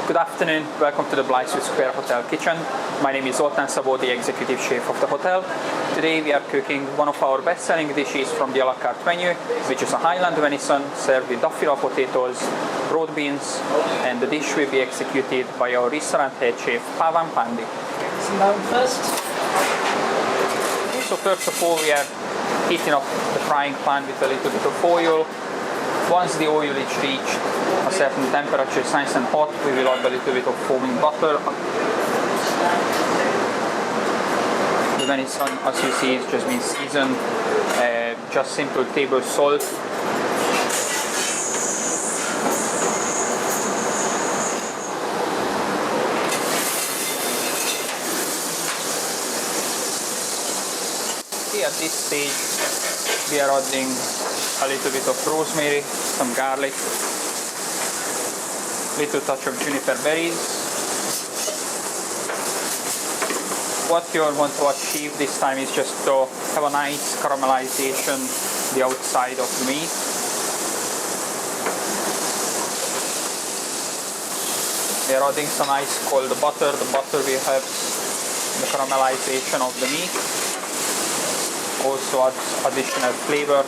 Good afternoon, welcome to the Blythswood Square Hotel kitchen. My name is Zoltán Szabó, the executive chef of the hotel. Today we are cooking one of our best-selling dishes from the a la carte menu, which is a Highland venison served with dauphinoise potatoes, broad beans, and the dish will be executed by our restaurant head chef, Pavan Pandi. First. So first of all, we are heating up the frying pan with a little bit of oil. Once the oil is reached a certain temperature, it's nice and hot, we will add a little bit of foaming butter. The venison, as you see, has just been seasoned, just simple table salt. Okay, at this stage, we are adding a little bit of rosemary, some garlic, little touch of juniper berries. What you want to achieve this time is just to have a nice caramelization the outside of the meat. We are adding some ice cold butter. The butter will help the caramelization of the meat. Also adds additional flavor,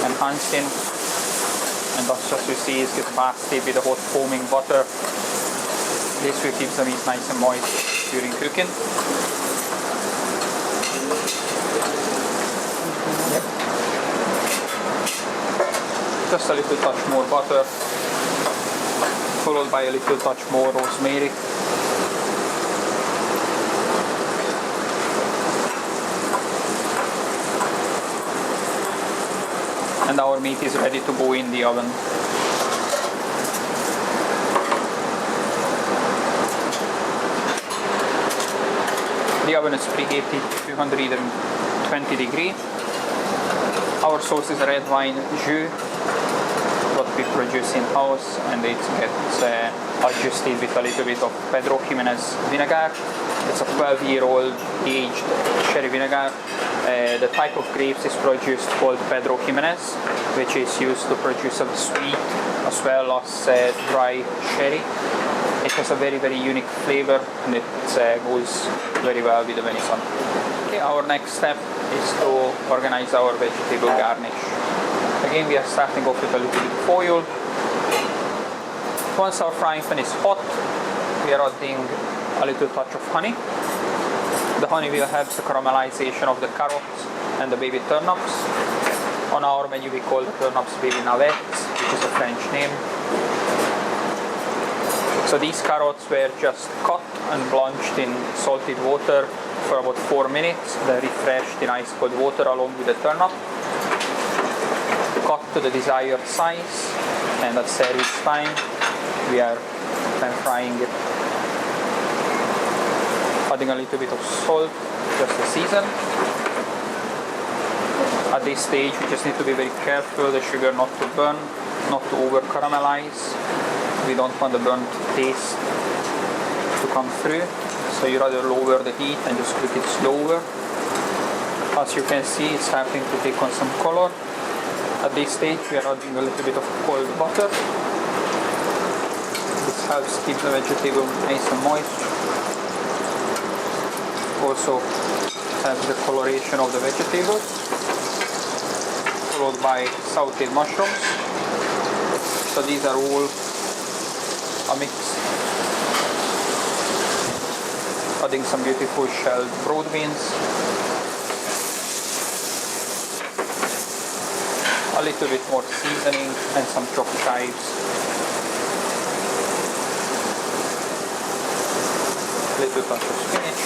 enhancing, and that's just you see is get basted with the hot foaming butter. This will keep the meat nice and moist during cooking. Yep. Just a little touch more butter, followed by a little touch more rosemary. And our meat is ready to go in the oven. The oven is preheated 220 degrees. Our sauce is red wine jus, what we produce in house, and it gets adjusted with a little bit of Pedro Ximénez vinegar. It's a 12-year-old aged sherry vinegar. The type of grapes is produced called Pedro Ximénez, which is used to produce a sweet as well as dry sherry. It has a very, very unique flavor, and it goes very well with the venison. Okay, our next step is to organize our vegetable garnish. Again, we are starting off with a little bit of oil. Once our frying pan is hot, we are adding a little touch of honey. The honey will help the caramelization of the carrots and the baby turnips. On our menu we call the turnips baby navettes, which is a French name. So these carrots were just cut and blanched in salted water for about 4 minutes, then refreshed in ice cold water along with the turnip. Cut to the desired size, and at service time we are then frying it. Adding a little bit of salt just to season. At this stage we just need to be very careful the sugar not to burn, not to over caramelize. We don't want the burnt taste to come through, so you rather lower the heat and just cook it slower. As you can see, it's starting to take on some color. At this stage we are adding a little bit of cold butter. This helps keep the vegetable nice and moist. Also helps the coloration of the vegetables, followed by sauteed mushrooms. So these are all a mix. Adding some beautiful shelled broad beans, a little bit more seasoning, and some chopped chives. A little touch of spinach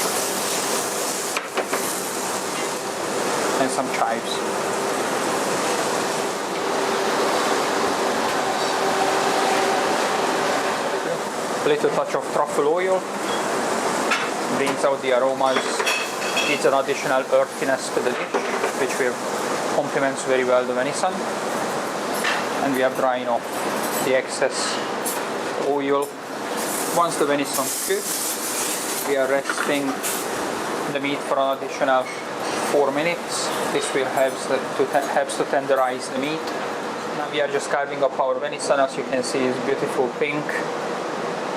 and some chives. A little touch of truffle oil brings out the aromas. It's an additional earthiness to the dish, which will complements very well the venison. And we are drying off the excess oil. Once the venison is cooked, we are resting the meat for an additional 4 minutes. This will helps to tenderize the meat. Now we are just carving up our venison. As you can see, it's beautiful pink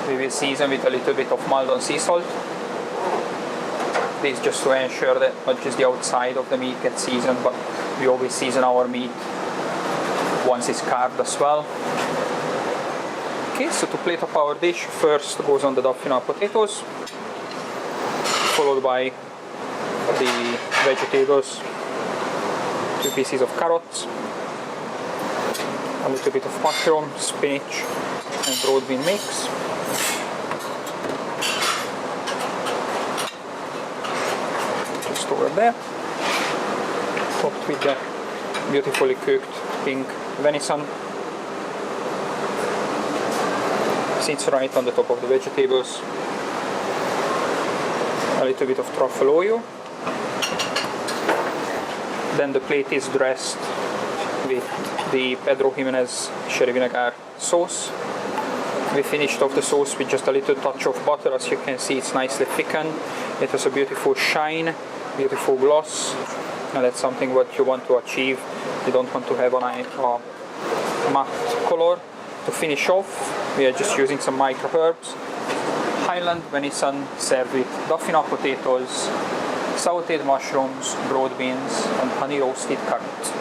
we will season with a little bit of Maldon sea salt. This just to ensure that not just the outside of the meat gets seasoned, but we always season our meat once it's carved as well. Okay, so to plate up our dish, first goes on the dauphinoise potatoes, followed by the vegetables, 2 pieces of carrots, a little bit of mushroom, spinach and broad bean mix. Just over there, topped with the beautifully cooked pink venison. Sits right on the top of the vegetables. A little bit of truffle oil. Then the plate is dressed with the Pedro Ximénez sherry vinegar sauce. We finished off the sauce with just a little touch of butter. As you can see, it's nicely thickened. It has a beautiful shine, beautiful gloss, and that's something what you want to achieve. You don't want to have a matte color. To finish off, we are just using some micro herbs. Highland venison served with dauphinoise potatoes, sautéed mushrooms, broad beans and honey roasted carrots.